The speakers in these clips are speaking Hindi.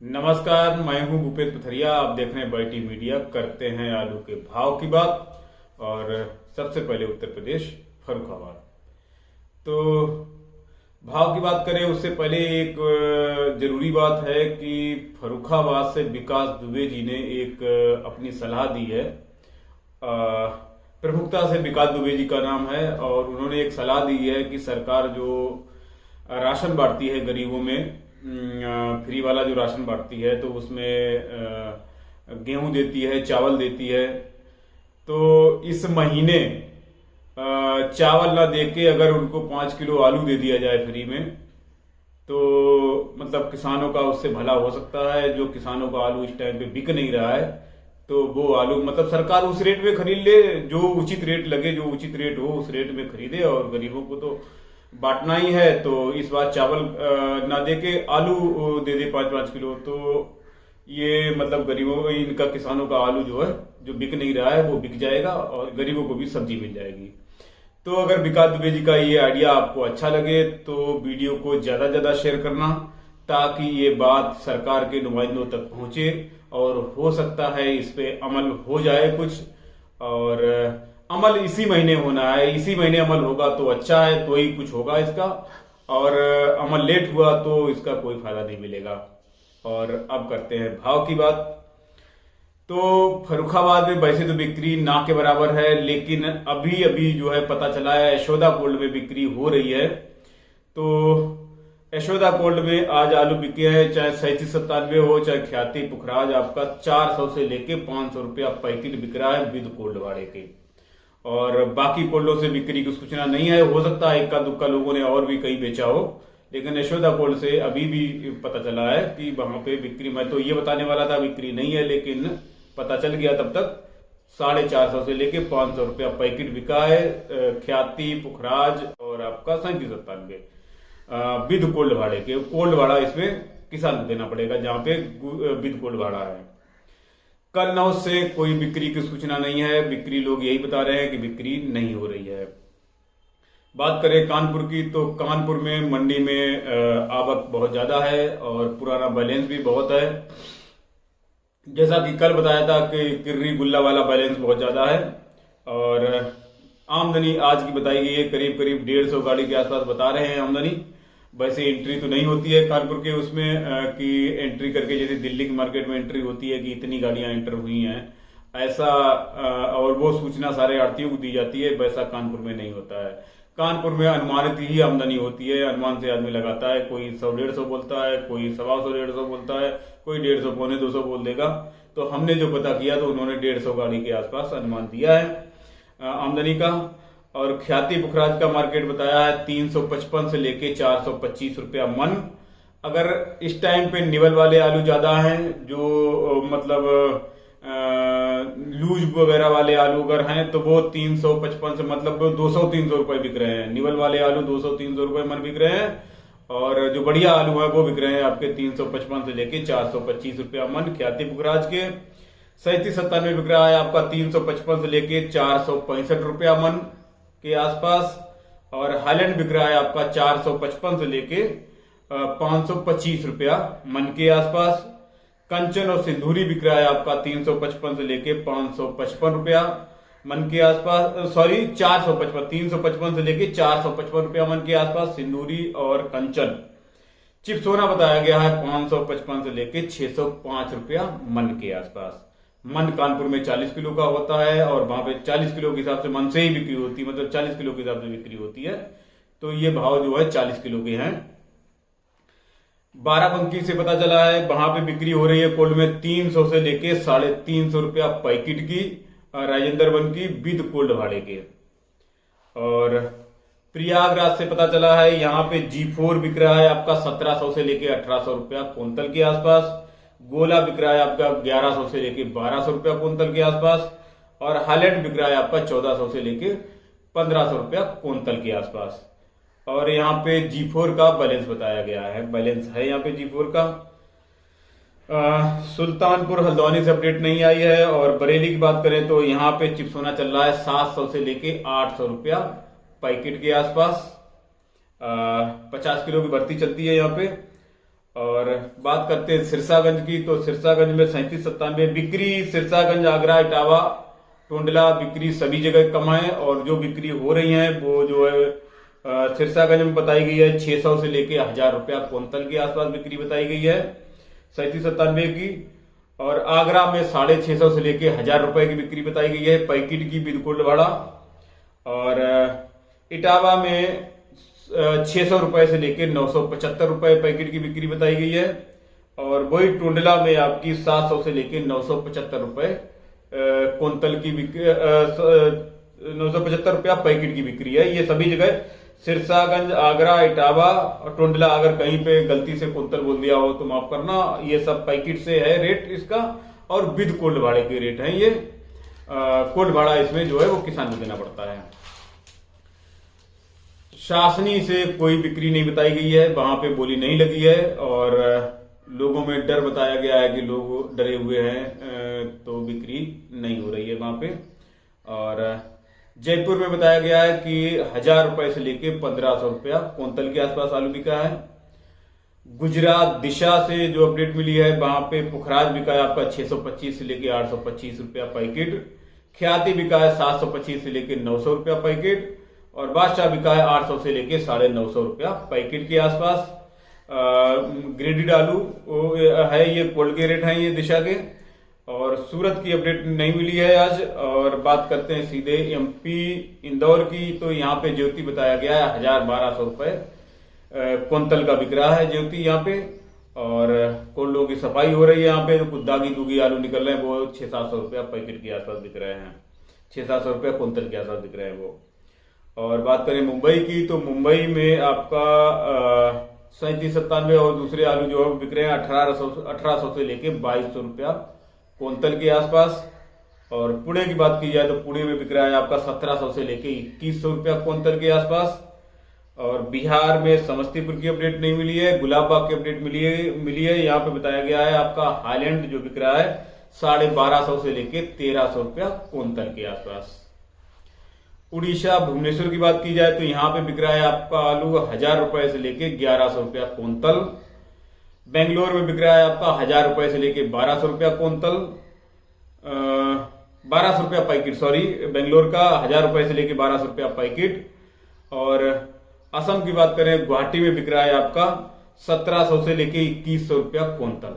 नमस्कार, मैं हूं भूपेंद्र पथरिया। आप देख रहे हैं बाईटी मीडिया। करते हैं आलू के भाव की बात। और सबसे पहले उत्तर प्रदेश फर्रुखाबाद। तो भाव की बात करें उससे पहले एक जरूरी बात है कि फर्रुखाबाद से विकास दुबे जी ने एक अपनी सलाह दी है। प्रमुखता से विकास दुबे जी का नाम है और उन्होंने एक सलाह दी है कि सरकार जो राशन बांटती है गरीबों में, फ्री वाला जो राशन बांटती है, तो उसमें गेहूं देती है, चावल देती है। तो इस महीने चावल ना देके अगर उनको 5 किलो आलू दे दिया जाए फ्री में, तो मतलब किसानों का उससे भला हो सकता है। जो किसानों का आलू इस टाइम पे बिक नहीं रहा है, तो वो आलू मतलब सरकार उस रेट में खरीद ले, जो उचित रेट लगे, जो उचित रेट हो उस रेट में खरीदे। और गरीबों को तो बांटना ही है, तो इस बार चावल ना दे के आलू दे दे 5-5 किलो। तो ये मतलब गरीबों, इनका किसानों का आलू जो है, जो बिक नहीं रहा है, वो बिक जाएगा और गरीबों को भी सब्जी मिल जाएगी। तो अगर विकास दुबे जी का ये आइडिया आपको अच्छा लगे तो वीडियो को ज्यादा ज्यादा शेयर करना, ताकि ये बात सरकार के नुमाइंदों तक पहुंचे और हो सकता है इस पे अमल हो जाए कुछ। और अमल इसी महीने होना है, इसी महीने अमल होगा तो अच्छा है, तो ही कुछ होगा इसका। और अमल लेट हुआ तो इसका कोई फायदा नहीं मिलेगा। और अब करते हैं भाव की बात। तो फर्रुखाबाद में वैसे तो बिक्री ना के बराबर है, लेकिन अभी अभी जो है पता चला है यशोदा गोल्ड में बिक्री हो रही है। तो यशोदा गोल्ड में आज आलू बिके हैं, चाहे 37-97 हो, चाहे ख्याति पुखराज, आपका 400 से लेके 500 रुपया पैकेट बिक रहा है विद कोल्ड भाड़े के। और बाकी कोल्डों से बिक्री की सूचना नहीं है, हो सकता है इक्का दुक्का लोगों ने और भी कहीं बेचा हो, लेकिन यशोदा कोल्ड से अभी भी पता चला है कि वहां पे बिक्री, मैं तो ये बताने वाला था बिक्री नहीं है, लेकिन पता चल गया तब तक 450 से लेके 500 रुपया पैकेट बिका है ख्याति पुखराज और आपका 37-97 विद कोल्ड भाड़े के। कोल्ड भाड़ा इसमें किसान को देना पड़ेगा जहां पे विद कोल्ड भाड़ा है। कन्नौज से कोई बिक्री की सूचना नहीं है, बिक्री लोग यही बता रहे हैं कि बिक्री नहीं हो रही है। बात करें कानपुर की, तो कानपुर में मंडी में आवक बहुत ज्यादा है और पुराना बैलेंस भी बहुत है। जैसा कि कल बताया था कि किर्री गुल्ला वाला बैलेंस बहुत ज्यादा है। और आमदनी आज की बताई गई है करीब करीब 150 गाड़ी के आसपास बता रहे हैं आमदनी। वैसे एंट्री तो नहीं होती है कानपुर के उसमें कि एंट्री करके जैसे दिल्ली की मार्केट में एंट्री होती है कि इतनी गाड़ियां एंटर हुई हैं, ऐसा और वो सूचना सारे आड़तियों को दी जाती है, वैसा कानपुर में नहीं होता है। कानपुर में अनुमानित ही आमदनी होती है, अनुमान से आदमी लगाता है। कोई 100-150 बोलता है, कोई 125-150 बोलता है, कोई 150 पौने 200 बोल देगा। तो हमने जो पता किया तो उन्होंने 150 गाड़ी के आसपास अनुमान दिया है आमदनी का। और ख्याति पुखराज का मार्केट बताया है 355 से लेके 425 रुपया मन। अगर इस टाइम पे निवल वाले आलू ज्यादा हैं, जो मतलब लूज वगैरह वाले आलू अगर हैं, तो वो 355 से मतलब 200-300 रुपए बिक रहे हैं। निवल वाले आलू 200-300 रुपए मन बिक रहे हैं। और जो बढ़िया आलू है वो बिक रहे हैं आपके 355 से लेके 425 रुपया मन। ख्याति पुखराज के 37-97 बिक रहा है आपका 355 से लेके 465 रुपया मन के आसपास। और हाईलैंड बिक रहा है आपका 455 से लेके 525 रुपया मन के आसपास। कंचन और सिंदूरी बिक रहा है आपका 355 से लेके 555 रुपया मन के आसपास। सॉरी 455, 355 से लेके 455 रुपया मन के आसपास सिंदूरी और कंचन। चिप सोना बताया गया है 555 से लेके 605 रुपया मन के आसपास। मन कानपुर में 40 किलो का होता है और वहां पे 40 किलो के हिसाब से मन से ही बिक्री होती है, मतलब 40 किलो के हिसाब से बिक्री होती है। तो ये भाव जो है 40 किलो के हैं। बाराबंकी से पता चला है वहां पे बिक्री हो रही है कोल्ड में 300 से लेके 350 रुपया पैकेट की राजेंद्र वन की विद कोल्ड भाड़े के। और प्रयागराज से पता चला है यहाँ पे G4 बिक रहा है आपका 1700 से लेके 1800 रुपया कुंतल के आसपास। गोला बिक रहा है आपका 1100 से लेके 1200 रुपया कुंतल के आसपास। और हाईलैंड बिक रहा है आपका 1400 से लेके 1500 रुपया कुंतल के आसपास। और यहाँ पे G4 का बैलेंस बताया गया है, बैलेंस है यहाँ पे G4 का। सुल्तानपुर हल्द्वानी से अपडेट नहीं आई है। और बरेली की बात करें तो यहाँ पे चिप सोना चल रहा है 700 से लेके 800 रुपया पैकेट के आसपास। 50 किलो की भर्ती चलती है यहाँ पे। और बात करते हैं सिरसागंज की, तो सिरसागंज में 3797 बिक्री। सिरसागंज, आगरा, इटावा, टोंडला बिक्री सभी जगह कम है, और जो बिक्री हो रही है वो जो है सिरसागंज में बताई गई है 600 से लेके 1000 रुपया क्विंटल के आसपास बिक्री बताई गई है 3797 की। और आगरा में 650 से लेके 1000 रुपए की बिक्री बताई गई है पैकेट की विद कोल्ड भाड़ा। और इटावा में 600 रुपए से लेके 975 रुपए पैकेट की बिक्री बताई गई है। और वही टोंडला में आपकी 700 से लेके 975 रुपए क्विंटल की 975 रुपया पैकेट की बिक्री है। ये सभी जगह सिरसागंज, आगरा, इटावा और टोंडला, अगर कहीं पे गलती से कुंतल बोल दिया हो तो माफ करना, ये सब पैकेट से है रेट इसका, और विद कोल्ड भाड़े के रेट है ये। कोल्ड भाड़ा इसमें जो है वो किसान को देना पड़ता है। शासनी से कोई बिक्री नहीं बताई गई है, वहां पे बोली नहीं लगी है, और लोगों में डर बताया गया है कि लोग डरे हुए हैं, तो बिक्री नहीं हो रही है वहां पे। और जयपुर में बताया गया है कि 1000 रुपए से लेके 1500 रुपया क्विंटल के आसपास आलू बिका है। गुजरात दिशा से जो अपडेट मिली है, वहां पे पुखराज बिका है आपका 625 से लेके 825 रुपया पैकेट। ख्याति बिका है 725 से लेके 900 रुपया पैकेट। और बादशाह बिका है 800 से लेके 950 रुपया पैकेट के आसपास। ग्रेडेड आलू है, ये कोल्ड के रेट है ये दिशा के। और सूरत की अपडेट नहीं मिली है आज। और बात करते हैं सीधे एमपी इंदौर की, तो यहाँ पे ज्योति बताया गया है 1000-1200 रुपए क्विंटल का बिक रहा है ज्योति यहाँ पे। और कोल्डों की सफाई हो रही है यहाँ पे, तो कुछ दागी दुगी आलू निकल रहे हैं, वो 600-700 रुपया पैकेट के आसपास बिक रहे हैं, 600-700 रुपया क्विंटल के आसपास बिक रहे हैं वो। और बात करें मुंबई की, तो मुंबई में आपका 3797 और दूसरे आलू जो है बिक रहे हैं 1800 से लेके 2200 रुपया क्विंटल के आसपास। और पुणे की बात की जाए तो पुणे में बिक रहा है आपका 1700 से लेके 2100 रुपया क्विंटल के आसपास। और बिहार में समस्तीपुर की अपडेट नहीं मिली है, गुलाबबाग की अपडेट मिली है। यहाँ पे बताया गया है आपका हाईलैंड जो बिक रहा है 1250 से लेके 1300 रुपया क्विंटल के आसपास। उड़ीसा भुवनेश्वर की बात की जाए तो यहाँ पे बिक रहा है आपका आलू 1000 रुपए से लेके 1100 रुपया क्विंटल। बेंगलोर में बिक रहा है आपका 1000 रुपए से लेके 1200 रुपया क्विंटल, 1200 रुपया पैकेट, सॉरी, बेंगलोर का 1000 रुपए से लेके 1200 रुपया पैकेट। और असम की बात करें, गुवाहाटी में बिक रहा है आपका 1700 से लेके 2100 रुपया क्विंटल।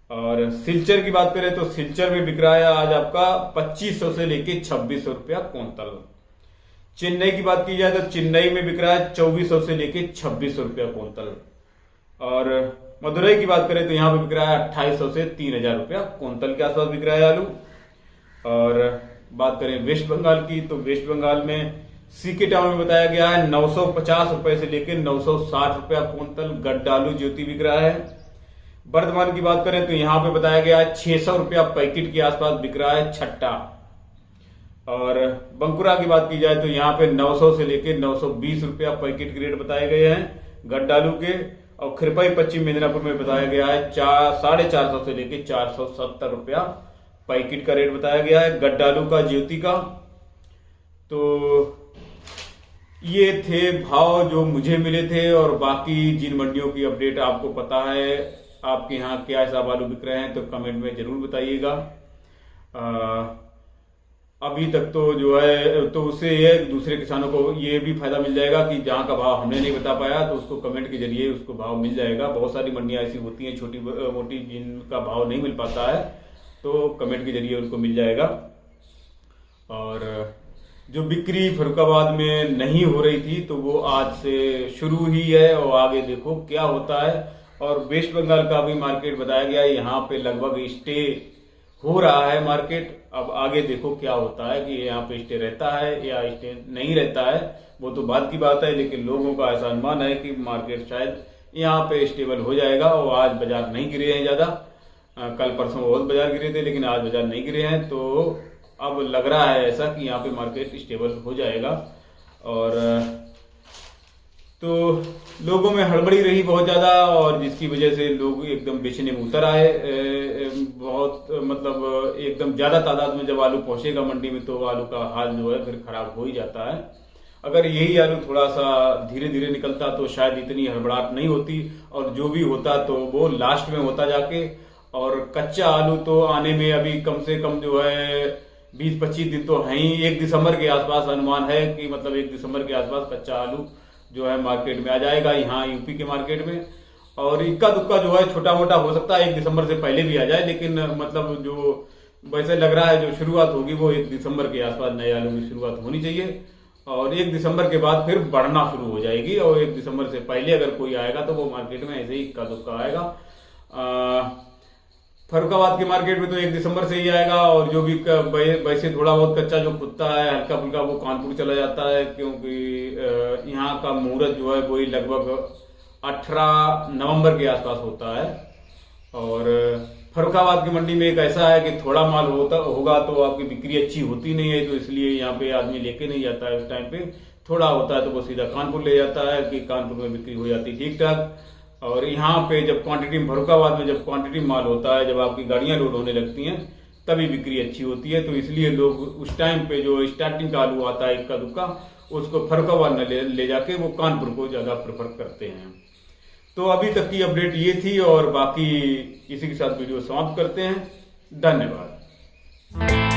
और सिलचर की बात करें तो सिलचर में बिक रहा है आज आपका 2500 से लेके 2600 रुपया क्विंटल। चेन्नई की बात की जाए तो चेन्नई में बिक रहा है 2400 से लेके 2600 रुपया क्विंटल। और मदुरई की बात करें तो यहाँ पे बिक रहा है 2800 से 3000 रुपया क्विंटल के आसपास बिक रहा है आलू। और बात करें वेस्ट बंगाल की, तो वेस्ट बंगाल में सीके टाउन में बताया गया है 950 रुपए से लेकर 960 रुपया क्विंटल गड्ढा आलू ज्योति बिक रहा है। वर्धमान की बात करें तो यहाँ पे बताया गया है 600 रुपया पैकेट के आसपास बिक रहा है छट्टा। और बंकुरा की बात की जाए तो यहाँ पे 900 से लेकर 920 रुपया पैकेट के रेट बताए गए हैं गड्ढा आलू के। और खिरपाई पश्चिम मिदनापुर में बताया गया है 450 से लेकर 470 रुपया पैकेट का रेट बताया गया है गड्ढा आलू का ज्योति का। तो ये थे भाव जो मुझे मिले थे। और बाकी जिन मंडियों की अपडेट आपको पता है, आपके यहाँ क्या हिसाब आलू बिक रहे हैं, तो कमेंट में जरूर बताइएगा। अभी तक तो जो है, तो उससे ये दूसरे किसानों को ये भी फायदा मिल जाएगा कि जहाँ का भाव हमने नहीं बता पाया तो उसको कमेंट के जरिए उसको भाव मिल जाएगा। बहुत सारी मंडियां ऐसी होती हैं छोटी मोटी जिनका भाव नहीं मिल पाता है, तो कमेंट के जरिए उनको मिल जाएगा। और जो बिक्री फरुखाबाद में नहीं हो रही थी तो वो आज से शुरू हुई है, और आगे देखो क्या होता है। और वेस्ट बंगाल का भी मार्केट बताया गया है, यहाँ पे लगभग स्टे हो रहा है मार्केट। अब आगे देखो क्या होता है कि यहाँ पे स्टे रहता है या स्टे नहीं रहता है, वो तो बात की बात है। लेकिन लोगों का ऐसा अनुमान है कि मार्केट शायद यहाँ पे स्टेबल हो जाएगा। और आज बाजार नहीं गिरे हैं ज्यादा, कल परसों बहुत बाजार गिरे थे लेकिन आज बाजार नहीं गिरे हैं। तो अब लग रहा है ऐसा कि यहाँ पे मार्केट स्टेबल हो जाएगा। और तो लोगों में हड़बड़ी रही बहुत ज्यादा, और जिसकी वजह से लोग एकदम बेचने में उतर आए। बहुत मतलब एकदम ज्यादा तादाद में जब आलू पहुंचेगा मंडी में तो आलू का हाल जो है फिर खराब हो ही जाता है। अगर यही आलू थोड़ा सा धीरे धीरे निकलता तो शायद इतनी हड़बड़ाहट नहीं होती, और जो भी होता तो वो लास्ट में होता जाके। और कच्चा आलू तो आने में अभी कम से कम जो है 20-25 दिन तो है ही। 1 दिसंबर के आसपास अनुमान है कि मतलब 1 दिसंबर के आसपास कच्चा आलू जो है मार्केट में आ जाएगा, यहाँ यूपी के मार्केट में। और इक्का दुक्का जो है छोटा मोटा हो सकता है 1 दिसंबर से पहले भी आ जाए, लेकिन मतलब जो वैसे लग रहा है जो शुरुआत होगी वो 1 दिसंबर के आसपास नए आलू की शुरुआत होनी चाहिए। और 1 दिसंबर के बाद फिर बढ़ना शुरू हो जाएगी, और 1 दिसंबर से पहले अगर कोई आएगा तो वो मार्केट में ऐसे ही इक्का दुक्का आएगा। फर्रुखाबाद के मार्केट में तो 1 दिसंबर से ही आएगा, और जो भी वैसे थोड़ा बहुत कच्चा जो खुदता है हल्का फुल्का वो कानपुर चला जाता है, क्योंकि यहाँ का मुहूर्त जो है वही लगभग 18 नवंबर के आसपास होता है। और फर्रुखाबाद की मंडी में एक ऐसा है कि थोड़ा माल होगा तो आपकी बिक्री अच्छी होती नहीं है, तो इसलिए यहाँ पे आदमी लेके नहीं जाता है उस टाइम पे। थोड़ा होता है तो वो सीधा कानपुर ले जाता है कि कानपुर में बिक्री हो जाती ठीक ठाक। और यहाँ पे जब क्वांटिटी फर्रुखाबाद में जब क्वांटिटी माल होता है, जब आपकी गाड़ियां लोड होने लगती हैं तभी बिक्री अच्छी होती है, तो इसलिए लोग उस टाइम पे जो स्टार्टिंग का आलू आता है इक्का दुक्का उसको फर्रुखाबाद में ले जाके वो कानपुर को ज्यादा प्रेफर करते हैं। तो अभी तक की अपडेट ये थी, और बाकी इसी के साथ वीडियो समाप्त करते हैं। धन्यवाद।